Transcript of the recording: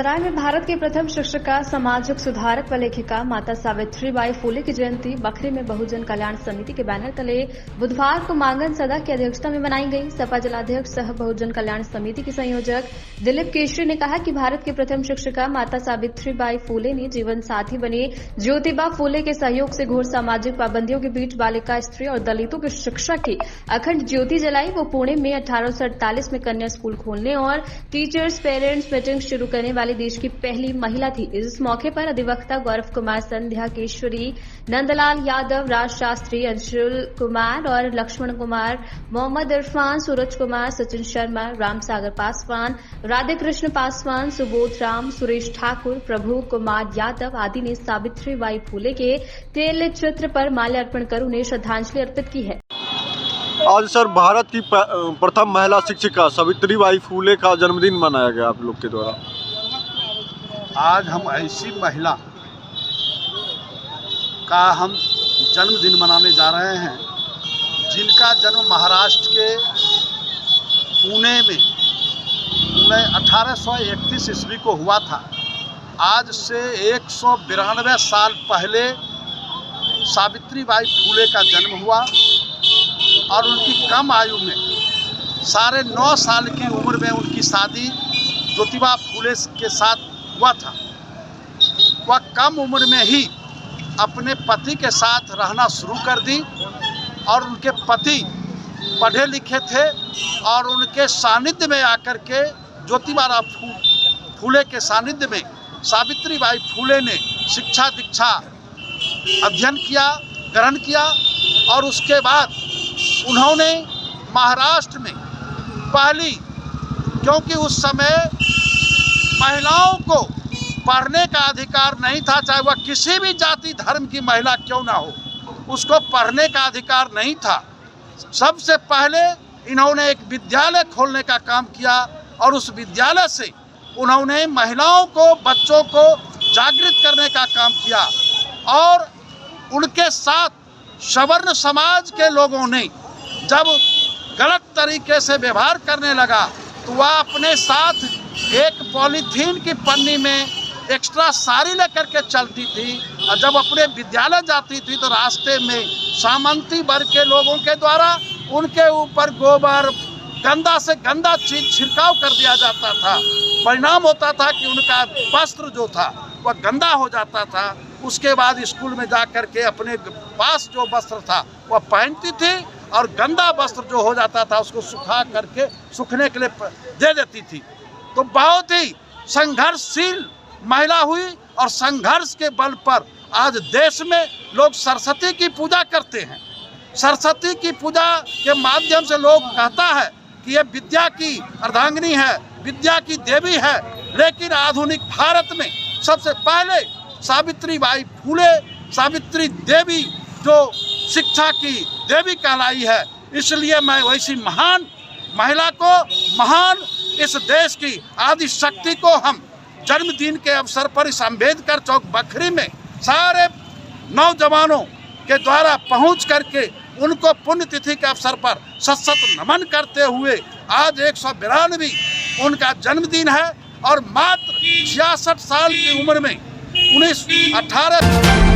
बेगूसराय में भारत की प्रथम शिक्षिका, सामाजिक सुधारक व लेखिका माता सावित्रीबाई फूले की जयंती बखरी में बहुजन कल्याण समिति के बैनर तले बुधवार को मांगन सदा की अध्यक्षता में मनाई गई। सपा जिलाध्यक्ष सह बहुजन कल्याण समिति के संयोजक दिलीप केशरी ने कहा कि भारत की प्रथम शिक्षिका माता सावित्रीबाई फूले ने जीवन साथी बनी ज्योतिबा फूले के सहयोग से घोर सामाजिक पाबंदियों के बीच बालिका, स्त्री और दलितों की शिक्षा की अखंड ज्योति जलाई। वो पुणे में 1848 में कन्या स्कूल खोलने और टीचर्स पेरेंट्स मीटिंग शुरू करने वाली देश की पहली महिला थी। इस मौके पर अधिवक्ता गौरव कुमार, संध्या केशरी, नंदलाल यादव, राज शास्त्री, अंशुल कुमार और लक्ष्मण कुमार, मोहम्मद इरफान, सूरज कुमार, सचिन शर्मा, राम सागर पासवान, राधे कृष्ण पासवान, सुबोध राम, सुरेश ठाकुर, प्रभु कुमार यादव आदि ने सावित्रीबाई फूले के तेल चित्र पर माल्यार्पण कर उन्हें श्रद्धांजलि अर्पित की है। आज सर भारत की प्रथम महिला शिक्षिका सावित्रीबाई फूले का जन्मदिन मनाया गया आप लोग के द्वारा। आज हम ऐसी महिला का हम जन्मदिन मनाने जा रहे हैं जिनका जन्म महाराष्ट्र के पुणे में 1831 ईस्वी को हुआ था। आज से 192 साल पहले सावित्रीबाई फूले का जन्म हुआ और उनकी कम आयु में 9.5 साल की उम्र में उनकी शादी ज्योतिबा फूले के साथ हुआ था। वह कम उम्र में ही अपने पति के साथ रहना शुरू कर दी और उनके पति पढ़े लिखे थे और उनके सानिध्य में आकर के ज्योतिबा फूले के सानिध्य में सावित्रीबाई फूले ने शिक्षा दीक्षा अध्ययन किया, ग्रहण किया और उसके बाद उन्होंने महाराष्ट्र में पहली, क्योंकि उस समय महिलाओं को पढ़ने का अधिकार नहीं था, चाहे वह किसी भी जाति धर्म की महिला क्यों ना हो, उसको पढ़ने का अधिकार नहीं था। सबसे पहले इन्होंने एक विद्यालय खोलने का काम किया और उस विद्यालय से उन्होंने महिलाओं को, बच्चों को जागृत करने का काम किया और उनके साथ सवर्ण समाज के लोगों ने जब गलत तरीके से व्यवहार करने लगा तो वह अपने साथ एक पॉलीथीन की पन्नी में एक्स्ट्रा साड़ी लेकर के चलती थी और जब अपने विद्यालय जाती थी तो रास्ते में सामंती वर्ग के लोगों के द्वारा उनके ऊपर गोबर, गंदा से गंदा चीज छिड़काव कर दिया जाता था। परिणाम होता था कि उनका वस्त्र जो था वह गंदा हो जाता था। उसके बाद स्कूल में जा कर के अपने पास जो वस्त्र था वह पहनती थी और गंदा वस्त्र जो हो जाता था उसको सुखा करके सूखने के लिए दे देती थी। तो बहुत ही संघर्षशील महिला हुई और संघर्ष के बल पर आज देश में लोग सरस्वती की पूजा करते हैं। सरस्वती की पूजा के माध्यम से लोग कहता है कि ये विद्या की अर्धांगिनी है, विद्या की देवी है। लेकिन आधुनिक भारत में सबसे पहले सावित्रीबाई फूले, सावित्री देवी जो शिक्षा की देवी कहलाई है। इसलिए मैं वैसी महान महिला को, महान इस देश की आदि शक्ति को हम जन्मदिन के अवसर पर इस अम्बेडकर चौक बखरी में सारे नौजवानों के द्वारा पहुंच करके उनको पुण्यतिथि के अवसर पर सत नमन करते हुए आज 192वीं उनका जन्मदिन है और मात्र 66 साल की उम्र में 18